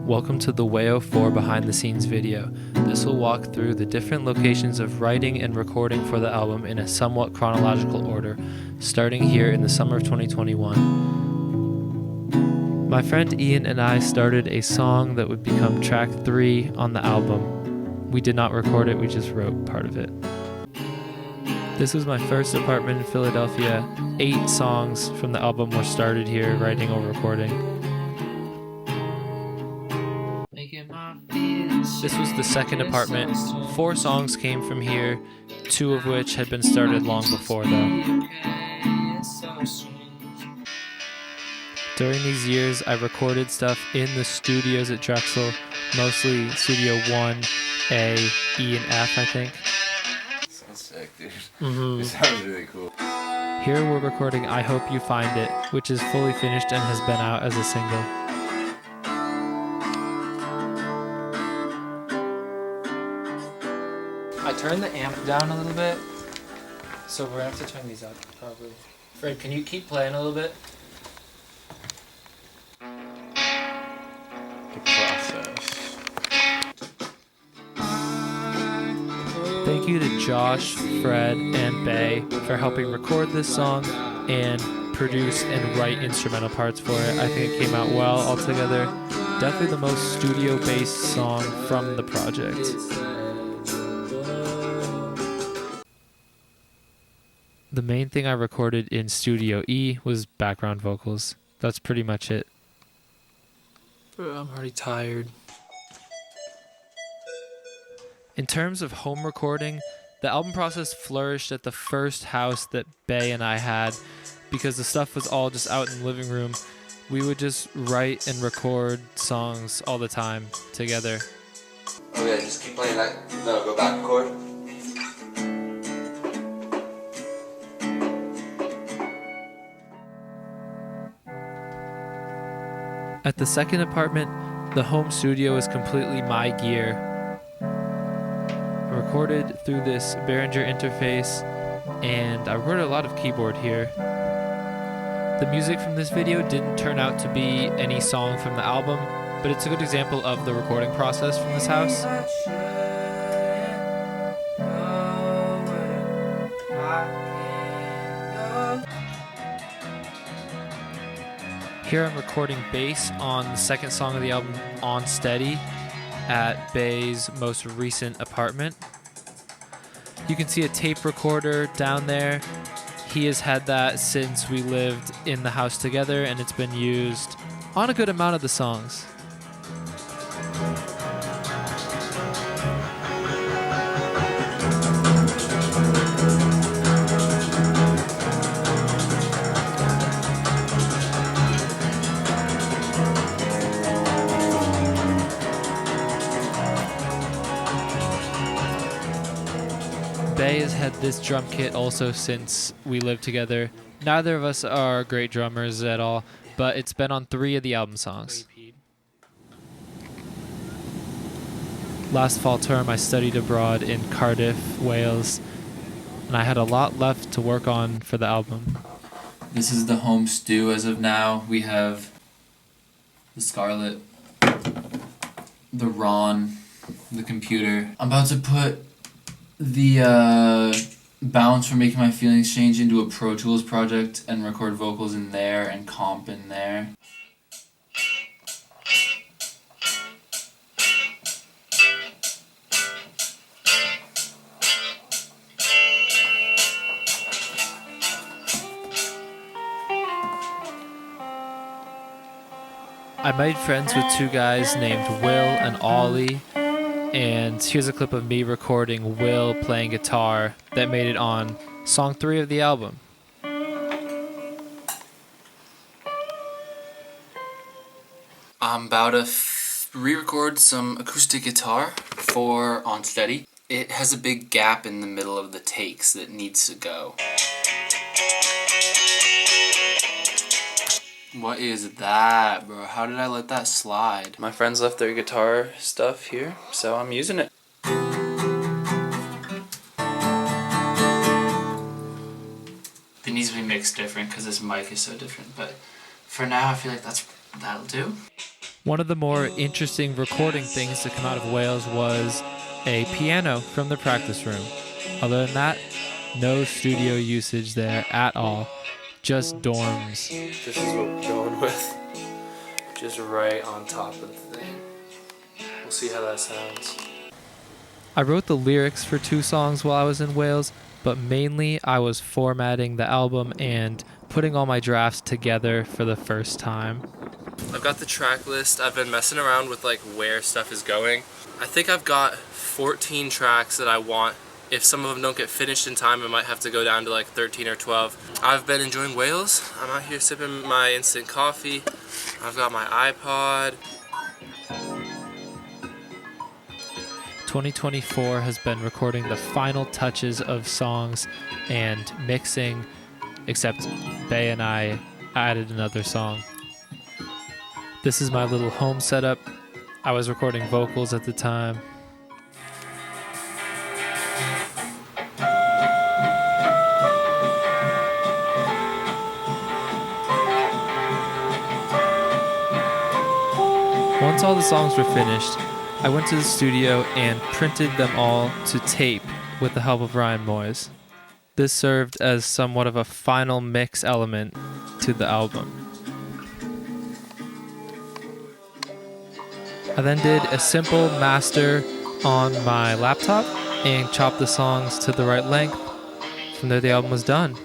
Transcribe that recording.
Welcome to the Waao 4 behind the scenes video. This will walk through the different locations of writing and recording for the album in a somewhat chronological order, starting here in the summer of 2021. My friend Ian and I started a song that would become track 3 on the album. We did not record it, we just wrote part of it. This was my first apartment in Philadelphia. 8 songs from the album were started here, writing or recording. This was the second apartment. 4 songs came from here, 2 of which had been started long before though. During these years, I recorded stuff in the studios at Drexel, mostly Studio 1, A, E, and F, I think. Sounds sick, dude. It sounds really cool. Here we're recording I Hope You Find It, which is fully finished and has been out as a single. I turned the amp down a little bit, so we're gonna have to turn these up, probably. Fred, can you keep playing a little bit? The process. Thank you to Josh, Fred, and Bay for helping record this song and produce and write instrumental parts for it. I think it came out well altogether. Definitely the most studio-based song from the project. The main thing I recorded in Studio E was background vocals. That's pretty much it. I'm already tired. In terms of home recording, the album process flourished at the first house that Bay and I had because the stuff was all just out in the living room. We would just write and record songs all the time together. Oh yeah, just keep playing that. No, go back a chord. At the second apartment, the home studio is completely my gear. I recorded through this Behringer interface, and I recorded a lot of keyboard here. The music from this video didn't turn out to be any song from the album, but it's a good example of the recording process from this house. Here I'm recording bass on the second song of the album, On Steady, at Bay's most recent apartment. You can see a tape recorder down there. He has had that since we lived in the house together, and it's been used on a good amount of the songs. Bay has had this drum kit also since we lived together. Neither of us are great drummers at all, but it's been on 3 of the album songs. Last fall term I studied abroad in Cardiff, Wales, and I had a lot left to work on for the album. This is the home stew as of now. We have the Scarlet, the Ron, the computer. I'm about to put the Bounce for Making My Feelings change into a Pro Tools project and record vocals in there and comp in there. I made friends with 2 guys named Will and Ollie. And here's a clip of me recording Will playing guitar that made it on song 3 of the album. I'm about to re-record some acoustic guitar for On Steady. It has a big gap in the middle of the takes that needs to go. What is that, bro? How did I let that slide? My friends left their guitar stuff here, so I'm using it. It needs to be mixed different because this mic is so different, but for now I feel like that'll do. One of the more interesting recording things to come out of Wales was a piano from the practice room. Other than that, no studio usage there at all. Just dorms. This is what we're going with. Just right on top of the thing. We'll see how that sounds. I wrote the lyrics for 2 songs while I was in Wales, but mainly I was formatting the album and putting all my drafts together for the first time. I've got the track list. I've been messing around with like where stuff is going. I think I've got 14 tracks that I want. If some of them don't get finished in time, I might have to go down to like 13 or 12. I've been enjoying Wales. I'm out here sipping my instant coffee. I've got my iPod. 2024 has been recording the final touches of songs and mixing, except Bay and I added another song. This is my little home setup. I was recording vocals at the time. Once all the songs were finished, I went to the studio and printed them all to tape with the help of Ryan Moyes. This served as somewhat of a final mix element to the album. I then did a simple master on my laptop and chopped the songs to the right length. From there, the album was done.